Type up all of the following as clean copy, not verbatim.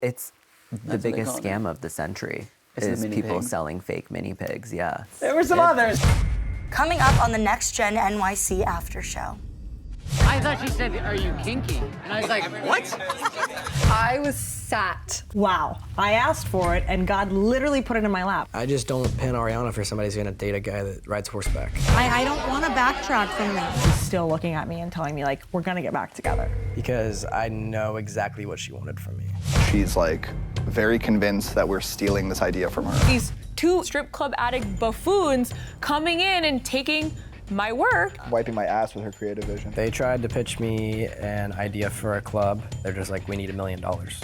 It's the biggest scam of the century. Is people selling fake mini pigs, yeah. There were some others. Coming up on the Next Gen NYC after show. I thought she said, "Are you kinky?" And I was like, "What?" I was sat. Wow. I asked for it, and God literally put it in my lap. I just don't pin Ariana for somebody who's gonna date a guy that rides horseback. I don't want to backtrack from this. She's still looking at me and telling me, like, we're gonna get back together. Because I know exactly what she wanted from me. She's like very convinced that we're stealing this idea from her. These two strip club addict buffoons coming in and taking my work. Wiping my ass with her creative vision. They tried to pitch me an idea for a club. They're just like, we need $1 million.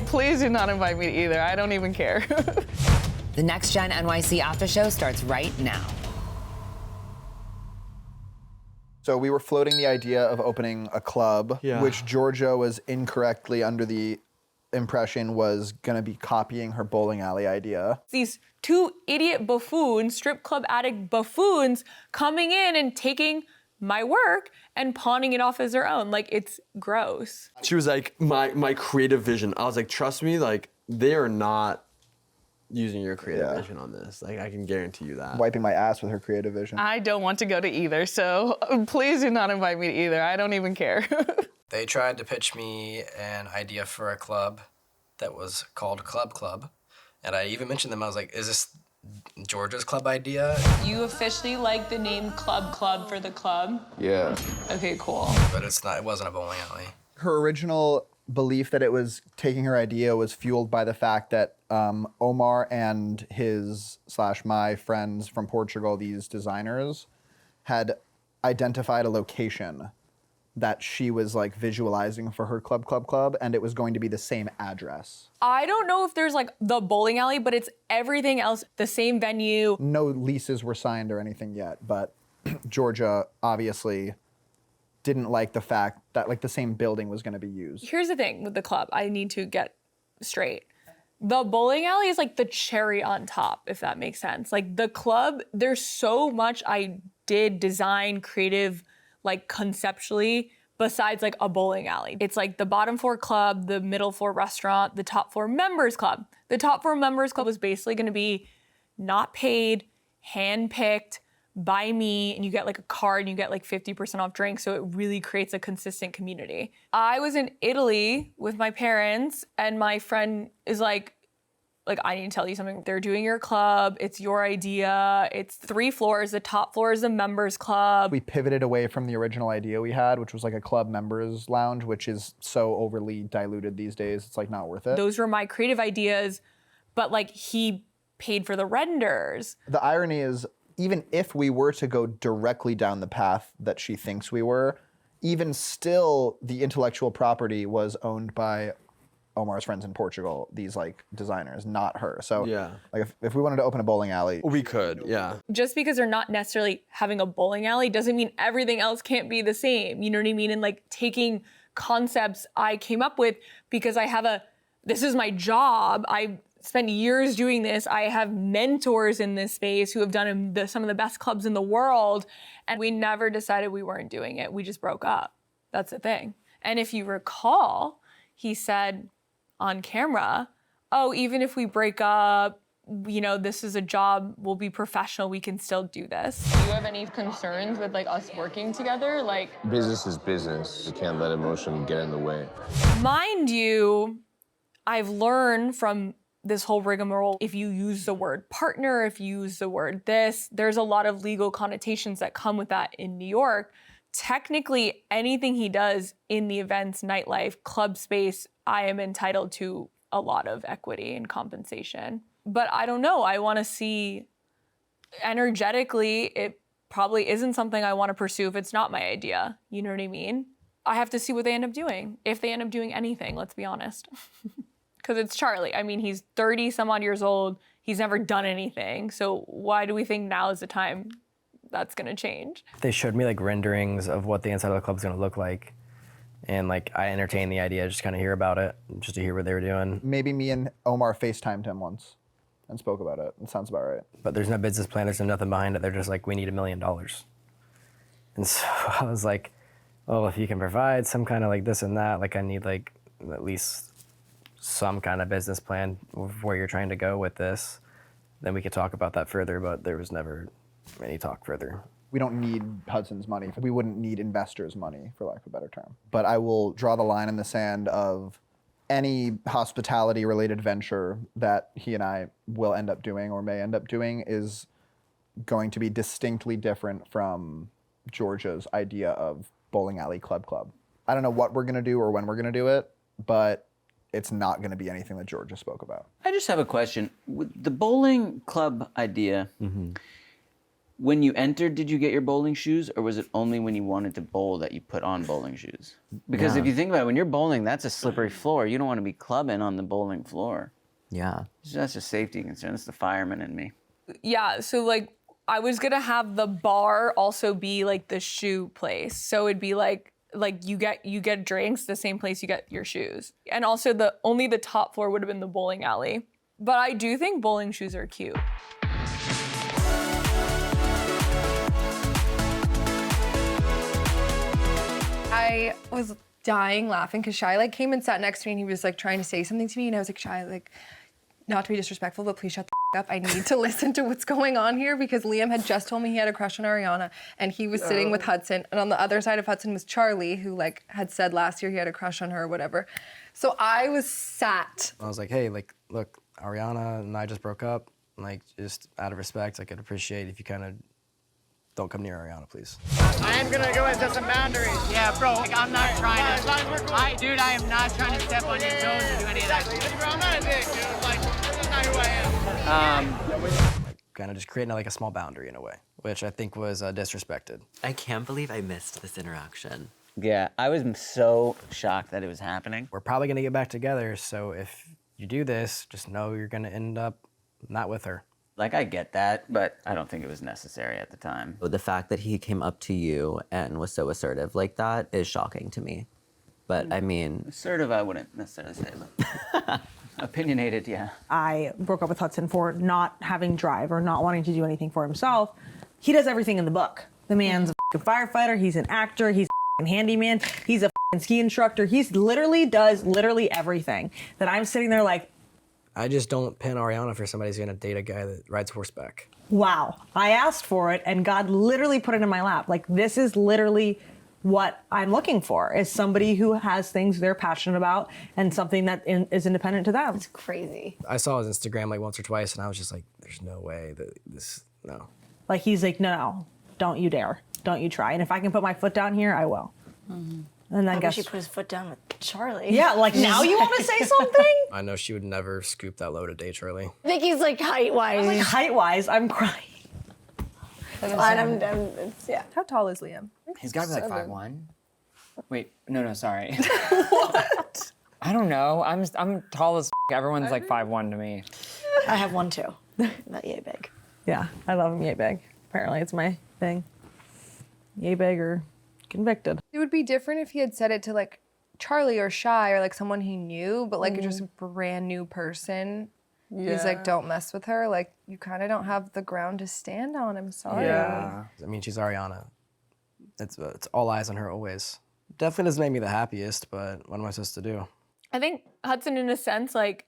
Please do not invite me either. I don't even care. The Next Gen NYC after show starts right now. So we were floating the idea of opening a club, which Georgia was incorrectly under the impression was gonna be copying her bowling alley idea. These two idiot buffoons, strip club addict buffoons, coming in and taking my work and pawning it off as their own. Like, it's gross. She was like, my creative vision. I was like, trust me, like, they are not using your creative vision on this. Like, I can guarantee you that. Wiping my ass with her creative vision. I don't want to go to either, so please do not invite me to either. I don't even care. They tried to pitch me an idea for a club that was called Club. And I even mentioned them, I was like, is this Georgia's club idea? You officially like the name Club for the club? Yeah. Okay, cool. But it wasn't a bowling alley. Her original belief that it was taking her idea was fueled by the fact that Omar and his/my friends from Portugal, these designers, had identified a location that she was like visualizing for her club, and it was going to be the same address. I don't know if there's like the bowling alley, but it's everything else, the same venue. No leases were signed or anything yet, but Georgia obviously didn't like the fact that like the same building was gonna be used. Here's the thing with the club, I need to get straight. The bowling alley is like the cherry on top, if that makes sense. Like the club, there's so much I did design, creative, like conceptually, besides like a bowling alley. It's like the bottom floor club, the middle floor restaurant, the top floor members club. The top floor members club was basically gonna be not paid, hand-picked by me, and you get like a card and you get like 50% off drinks, so it really creates a consistent community. I was in Italy with my parents, and my friend is like, I need to tell you something. They're doing your club. It's your idea. It's 3 floors. The top floor is the members club. We pivoted away from the original idea we had, which was like a club members lounge, which is so overly diluted these days. It's like not worth it. Those were my creative ideas, but like he paid for the renders. The irony is, even if we were to go directly down the path that she thinks we were, even still the intellectual property was owned by Omar's friends in Portugal, these like designers, not her. So like if we wanted to open a bowling alley, we could, yeah. Just because they're not necessarily having a bowling alley doesn't mean everything else can't be the same. You know what I mean? And like taking concepts I came up with because this is my job. I spent years doing this. I have mentors in this space who have done some of the best clubs in the world. And we never decided we weren't doing it. We just broke up. That's the thing. And if you recall, he said, on camera, oh, even if we break up, you know, this is a job, we'll be professional, we can still do this. Do you have any concerns with like us working together? Like, business is business. You can't let emotion get in the way. Mind you, I've learned from this whole rigmarole, if you use the word partner, if you use the word this, there's a lot of legal connotations that come with that in New York. Technically, anything he does in the events, nightlife, club space, I am entitled to a lot of equity and compensation. But I don't know, I wanna see, energetically, it probably isn't something I wanna pursue if it's not my idea, you know what I mean? I have to see what they end up doing, if they end up doing anything, let's be honest. Because it's Charlie, I mean, he's 30 some odd years old, he's never done anything, so why do we think now is the time that's gonna change? They showed me like renderings of what the inside of the club's gonna look like. And like I entertained the idea, just kind of hear about it, just to hear what they were doing. Maybe me and Omar FaceTimed him once and spoke about it. It sounds about right. But there's no business plan, there's nothing behind it. They're just like, we need $1 million. And so I was like, well, if you can provide some kind of like this and that, like I need like at least some kind of business plan of where you're trying to go with this, then we could talk about that further, but there was never any talk further. We don't need Hudson's money. We wouldn't need investors' money, for lack of a better term. But I will draw the line in the sand of any hospitality-related venture that he and I will end up doing or may end up doing is going to be distinctly different from Georgia's idea of bowling alley club. I don't know what we're gonna do or when we're gonna do it, but it's not gonna be anything that Georgia spoke about. I just have a question. With the bowling club idea, when you entered, did you get your bowling shoes, or was it only when you wanted to bowl that you put on bowling shoes? Because if you think about it, when you're bowling, that's a slippery floor. You don't want to be clubbing on the bowling floor. Yeah. That's just safety concern. That's the fireman in me. Yeah, so like I was gonna have the bar also be like the shoe place. So it'd be like you get drinks the same place you get your shoes. And also only the top floor would have been the bowling alley. But I do think bowling shoes are cute. I was dying laughing because Shai like came and sat next to me and he was like trying to say something to me and I was like, Shai, like, not to be disrespectful, but please shut the up. I need to listen to what's going on here because Liam had just told me he had a crush on Ariana and he was sitting with Hudson, and on the other side of Hudson was Charlie, who like had said last year he had a crush on her or whatever. So I was sat. I was like, hey, like, look, Ariana and I just broke up. Like, just out of respect, I could appreciate if you kind of don't come near Ariana, please. I am gonna go into some boundaries. Yeah, bro, like, I'm not trying to. Dude, I am not trying to step on your toes or do any of that. Bro, I'm not a dick, dude. Like, that's not who I am. Kind of just creating like a small boundary in a way, which I think was disrespected. I can't believe I missed this interaction. Yeah, I was so shocked that it was happening. We're probably gonna get back together, so if you do this, just know you're gonna end up not with her. Like, I get that, but I don't think it was necessary at the time. The fact that he came up to you and was so assertive like that is shocking to me. But I mean... Assertive, I wouldn't necessarily say, but opinionated, yeah. I broke up with Hudson for not having drive or not wanting to do anything for himself. He does everything in the book. The man's a firefighter, he's an actor, he's a handyman, he's a ski instructor. He does everything that I'm sitting there like, I just don't pin Ariana for somebody who's gonna date a guy that rides horseback. wow, I asked for it and God literally put it in my lap. Like, this is literally what I'm looking for, is somebody who has things they're passionate about and something that is independent to them. It's crazy. I saw his Instagram like once or twice and I was just like, there's no way that no. Like, he's like, no, don't you dare. Don't you try. And if I can put my foot down here, I will. And I guess he put his foot down with Charlie. Yeah, like, now you want to say something? I know she would never scoop that low to date Charlie. I think he's like height-wise. Like, height-wise, I'm crying. Yeah. How tall is Liam? He's got to be like 5'1". Wait, no, sorry. What? I don't know. I'm tall as everyone's like 5'1" to me. I have one too. Not yay big. Yeah, I love him yay big. Apparently, it's my thing. Yay big or convicted. It would be different if he had said it to like Charlie or Shai or like someone he knew, but like just a brand new person. He's like, don't mess with her. Like, you kind of don't have the ground to stand on. I'm sorry. Yeah. I mean, she's Ariana. It's all eyes on her always. Definitely doesn't make me the happiest, but what am I supposed to do? I think Hudson, in a sense, like,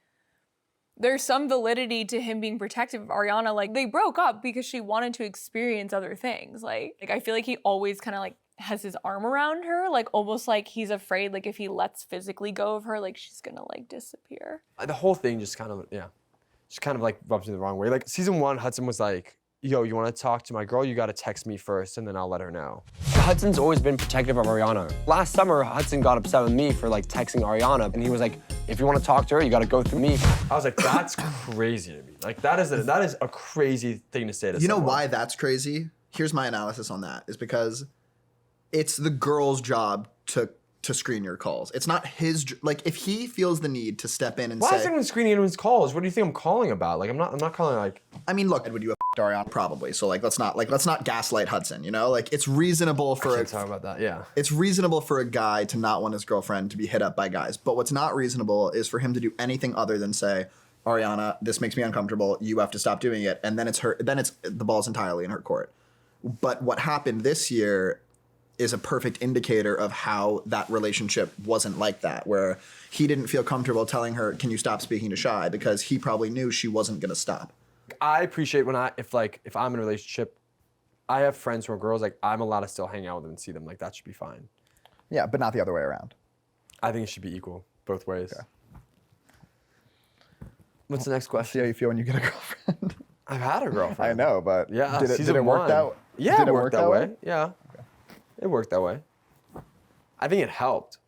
there's some validity to him being protective of Ariana. Like, they broke up because she wanted to experience other things. Like I feel like he always kind of like has his arm around her, like almost like he's afraid, like if he lets physically go of her, like she's gonna like disappear. The whole thing just kind of, like rubs me the wrong way. Like season 1, Hudson was like, yo, you want to talk to my girl? You got to text me first and then I'll let her know. Hudson's always been protective of Ariana. Last summer, Hudson got upset with me for like texting Ariana and he was like, if you want to talk to her, you got to go through me. I was like, that's crazy to me. Like that is a crazy thing to say to someone. You know why that's crazy? Here's my analysis on that, is because it's the girl's job to screen your calls. It's not his, like, if he feels the need to step in and Why say... is anyone screening anyone's calls? What do you think I'm calling about? Like, I'm not calling like... I mean, look, would you have Ariana? Probably. So, like, let's not gaslight Hudson, you know? Like, it's reasonable for... I can't talk about that, yeah. It's reasonable for a guy to not want his girlfriend to be hit up by guys. But what's not reasonable is for him to do anything other than say, Ariana, this makes me uncomfortable. You have to stop doing it. And then it's the ball's entirely in her court. But what happened this year is a perfect indicator of how that relationship wasn't like that, where he didn't feel comfortable telling her, can you stop speaking to Shy? Because he probably knew she wasn't going to stop. I appreciate when if I'm in a relationship, I have friends who are girls, like I'm allowed to still hang out with them and see them. Like that should be fine. Yeah, but not the other way around. I think it should be equal both ways. Okay. What's the next question? See how you feel when you get a girlfriend. I've had a girlfriend. I know, but yeah, did it work out? Yeah, it worked that way. Yeah, okay. It worked that way. I think it helped.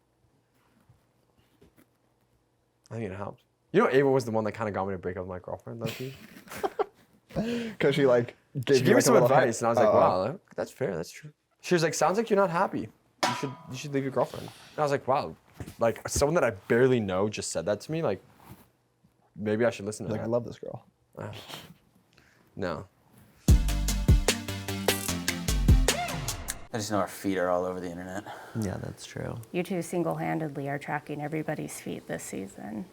You know, Ava was the one that kind of got me to break up with my girlfriend, Loki. Because she gave me some advice, and I was like, wow, that's fair, that's true. She was like, sounds like you're not happy. You should leave your girlfriend. And I was like, wow, like someone that I barely know just said that to me. Like, maybe I should listen to that. I love this girl. No. I just know our feet are all over the internet. Yeah, that's true. You two single-handedly are tracking everybody's feet this season.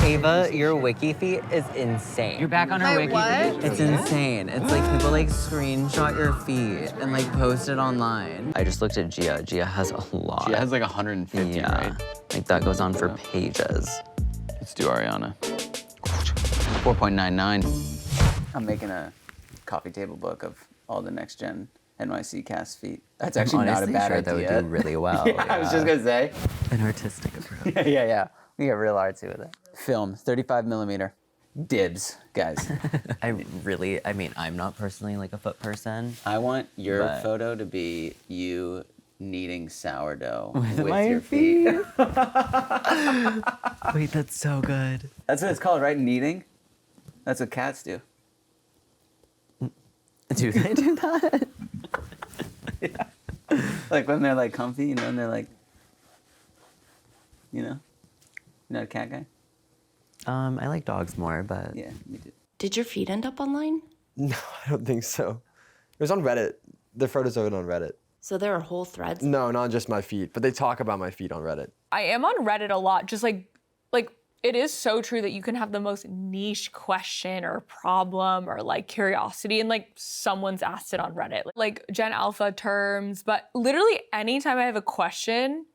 Ava, your Wikifeet is insane. You're back on her Wikifeet? It's insane. It's like people screenshot your feet and post it online. I just looked at Gia. Gia has a lot. Gia has 150, right? Like that goes on for pages. Let's do Ariana. 4.99. I'm making a coffee table book of all the Next Gen NYC cast feet. That's actually not a bad idea. That would do really well. Yeah, I was just gonna say. An artistic approach. Yeah. We get real artsy with it. Film, 35 millimeter. Dibs, guys. I'm not personally a foot person. I want your photo to be you kneading sourdough with my your feet. Wait, that's so good. That's what it's called, right? Kneading? That's what cats do. Do they do that? Yeah. Like when they're comfy, and they're you're not a cat guy? I like dogs more, but... Yeah, me too. Did your feet end up online? No, I don't think so. It was on Reddit. The photos of it on Reddit. So there are whole threads? No, not just my feet, but they talk about my feet on Reddit. I am on Reddit a lot, just like it is so true that you can have the most niche question or problem or curiosity and someone's asked it on Reddit. Like Gen Alpha terms, but literally anytime I have a question,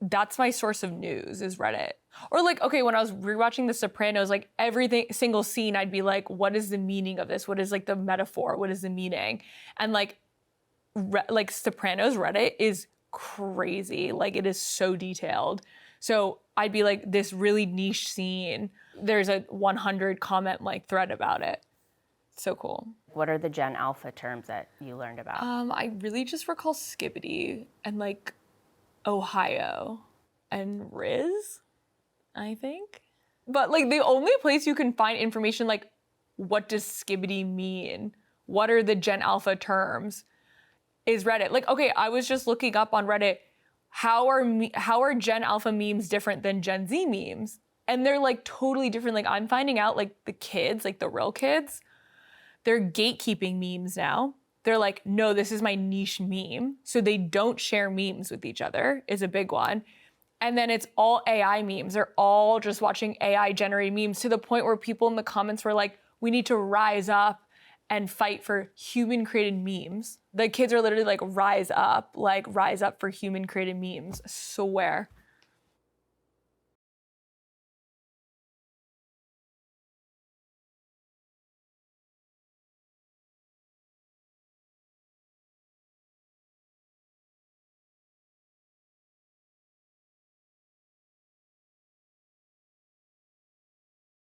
that's my source of news is Reddit. Or okay, when I was rewatching The Sopranos, every single scene I'd be like, what is the meaning of this? What is the metaphor? What is the meaning? And Sopranos Reddit is crazy. It is so detailed. So I'd be this really niche scene. There's a 100 comment thread about it. So cool. What are the Gen Alpha terms that you learned about? I really just recall skibbity and Ohio and Riz, I think. But the only place you can find information what does skibbity mean? What are the Gen Alpha terms? Is Reddit. Okay, I was just looking up on Reddit, how are Gen Alpha memes different than Gen Z memes? And they're totally different. I'm finding out the kids, the real kids, they're gatekeeping memes now. They're no, this is my niche meme. So they don't share memes with each other is a big one. And then it's all AI memes. They're all just watching AI generated memes to the point where people in the comments were we need to rise up and fight for human created memes. The kids are literally rise up for human created memes. Swear.